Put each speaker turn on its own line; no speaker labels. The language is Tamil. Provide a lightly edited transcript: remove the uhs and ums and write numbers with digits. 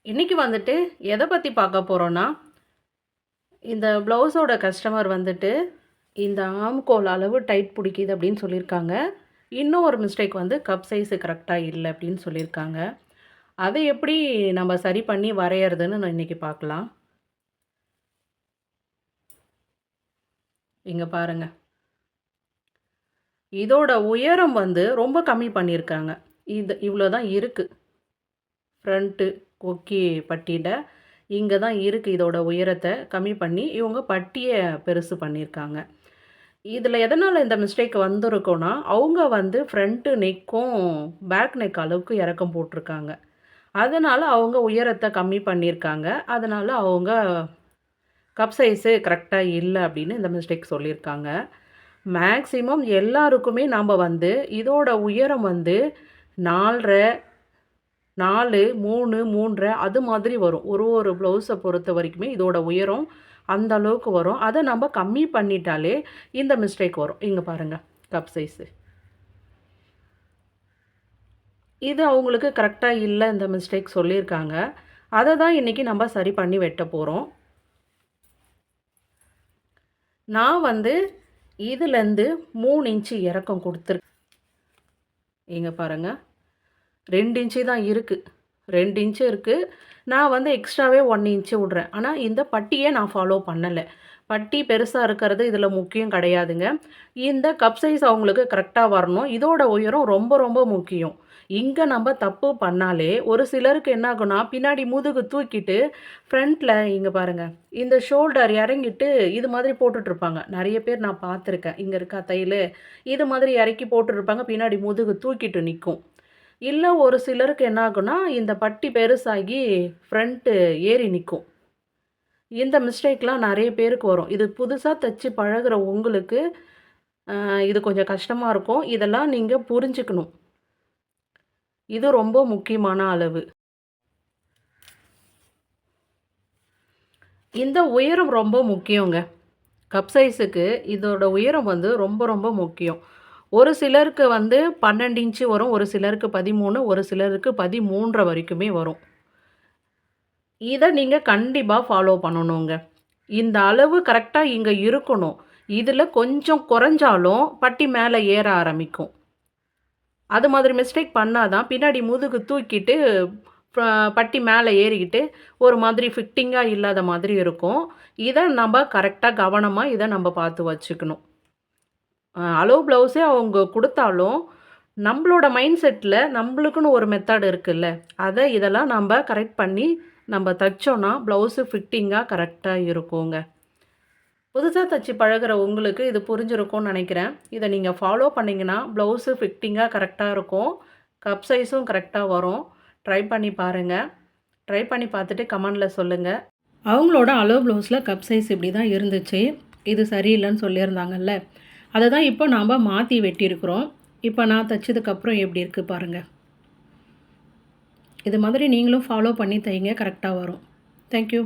இன்னைக்கு வந்துட்டு எதை பற்றி பார்க்க போகிறோன்னா, இந்த ப்ளவுஸோட கஸ்டமர் வந்துட்டு இந்த ஆம்கோல் அளவு டைட் பிடிக்குது அப்படின்னு சொல்லியிருக்காங்க. இன்னும் ஒரு மிஸ்டேக் வந்து கப் சைஸு கரெக்டாக இல்லை அப்படின்னு சொல்லியிருக்காங்க. அதை எப்படி நம்ம சரி பண்ணி வரையறதுன்னு நான் இன்னைக்கு பார்க்கலாம். இங்கே பாருங்க. இதோட உயரம் வந்து ரொம்ப கம்மி பண்ணியிருக்காங்க. இது இவ்வளோ தான் இருக்குது. ஃப்ரண்ட்டு கொக்கி பட்டியில் இங்கே தான் இருக்குது. இதோட உயரத்தை கம்மி பண்ணி இவங்க பட்டியை பெருசு பண்ணியிருக்காங்க. இதில் எதனால் இந்த மிஸ்டேக் வந்திருக்குன்னா, அவங்க வந்து ஃப்ரண்ட்டு நெக்கும் பேக் நெக் அளவுக்கு இறக்கம் போட்டிருக்காங்க. அதனால் அவங்க உயரத்தை கம்மி பண்ணியிருக்காங்க. அதனால் அவங்க கப் சைஸு கரெக்டாக இல்லை அப்படின்னு இந்த மிஸ்டேக் சொல்லியிருக்காங்க. மேக்ஸிமம் எல்லாருக்குமே நாம் வந்து இதோட உயரம் வந்து 4 1/2 4 3 3 அது மாதிரி வரும். ஒரு ப்ளவுஸை பொறுத்த வரைக்குமே இதோட உயரம் அந்த அளவுக்கு வரும். அதை நம்ம கம்மி பண்ணிட்டாலே இந்த மிஸ்டேக் வரும். இங்கே பாருங்கள், கப் சைஸு இது அவங்களுக்கு கரெக்டாக இல்லை இந்த மிஸ்டேக் சொல்லியிருக்காங்க. அதை தான் இன்றைக்கி நம்ம சரி பண்ணி வெட்ட போகிறோம். நான் வந்து இதுலேருந்து 3 இன்ச்சு இறக்கம் கொடுத்துருக்கேன். இங்கே பாருங்கள், 2 இன்ச்சு தான் இருக்குது. 2 இன்ச்சு இருக்குது. நான் வந்து எக்ஸ்ட்ராவே 1 இன்ச்சு விட்றேன். ஆனால் இந்த பட்டியை நான் ஃபாலோ பண்ணலை. பட்டி பெருசாக இருக்கிறது இதில் முக்கியம் கிடையாதுங்க. இந்த கப் சைஸ் அவங்களுக்கு கரெக்டாக வரணும். இதோட உயரம் ரொம்ப ரொம்ப முக்கியம். இங்கே நம்ம தப்பு பண்ணாலே ஒரு சிலருக்கு என்ன ஆகும்னா, பின்னாடி முதுகு தூக்கிட்டு ஃப்ரண்ட்டில் இங்கே பாருங்கள், இந்த ஷோல்டர் இறங்கிட்டு இது மாதிரி போட்டுட்ருப்பாங்க. நிறைய பேர் நான் பார்த்துருக்கேன். இங்கே இருக்கா தையல், இது மாதிரி இறக்கி போட்டுருப்பாங்க. பின்னாடி முதுகு தூக்கிட்டு நிற்கும். இல்லை ஒரு சிலருக்கு என்ன ஆகும்னா, இந்த பட்டி பெருசாகி ஃப்ரண்ட்டு ஏறி நிற்கும். இந்த மிஸ்டேக்லாம் நிறைய பேருக்கு வரும். இது புதுசாக தச்சு பழகுற உங்களுக்கு இது கொஞ்சம் கஷ்டமாக இருக்கும். இதெல்லாம் நீங்கள் புரிஞ்சுக்கணும். இது ரொம்ப முக்கியமான அளவு. இந்த உயரம் ரொம்ப முக்கியங்க. கப் சைஸுக்கு இதோட உயரம் வந்து ரொம்ப ரொம்ப முக்கியம். ஒரு சிலருக்கு வந்து 12 இன்ச்சு வரும், ஒரு சிலருக்கு 13, ஒரு சிலருக்கு 13 வரைக்குமே வரும். இதை நீங்கள் கண்டிப்பாக ஃபாலோ பண்ணணுங்க. இந்த அளவு கரெக்டாக இங்கே இருக்கணும். இதில் கொஞ்சம் குறைஞ்சாலும் பட்டி மேலே ஏற ஆரம்பிக்கும். அது மாதிரி மிஸ்டேக் பண்ணால் தான் பின்னாடி முதுகு தூக்கிட்டு பட்டி மேலே ஏறிக்கிட்டு ஒரு மாதிரி ஃபிட்டிங்காக இல்லாத மாதிரி இருக்கும். இதை நம்ம கரெக்டாக கவனமாக இதை நம்ம பார்த்து வச்சுக்கணும். அளவு ப்ளவுஸே அவங்க கொடுத்தாலும் நம்மளோட மைண்ட் செட்டில் நம்மளுக்குன்னு ஒரு மெத்தட் இருக்குல்ல, அதை இதெல்லாம் நம்ம கரெக்ட் பண்ணி நம்ம தைச்சோன்னா ப்ளவுஸு ஃபிட்டிங்காக கரெக்டாக இருக்குங்க. புதுசாக தைச்சி பழகுற உங்களுக்கு இது புரிஞ்சிருக்கும்னு நினைக்கிறேன். இதை நீங்கள் ஃபாலோ பண்ணிங்கன்னா ப்ளவுஸு ஃபிட்டிங்காக கரெக்டாக இருக்கும். கப் சைஸும் கரெக்டாக வரும். ட்ரை பண்ணி பாருங்கள். ட்ரை பண்ணி பார்த்துட்டு கமெண்டில் சொல்லுங்கள். அவங்களோட அளவு ப்ளவுஸில் கப் சைஸ் இப்படி தான் இருந்துச்சு. இது சரியில்லைன்னு சொல்லியிருந்தாங்கல்ல, அதை தான் இப்போ நாம் மாற்றி வெட்டியிருக்கிறோம். இப்போ நான் தைச்சதுக்கப்புறம் எப்படி இருக்குது பாருங்கள். இது மாதிரி நீங்களும் ஃபாலோ பண்ணி தைங்க, கரெக்டாக வரும். தேங்க்யூ.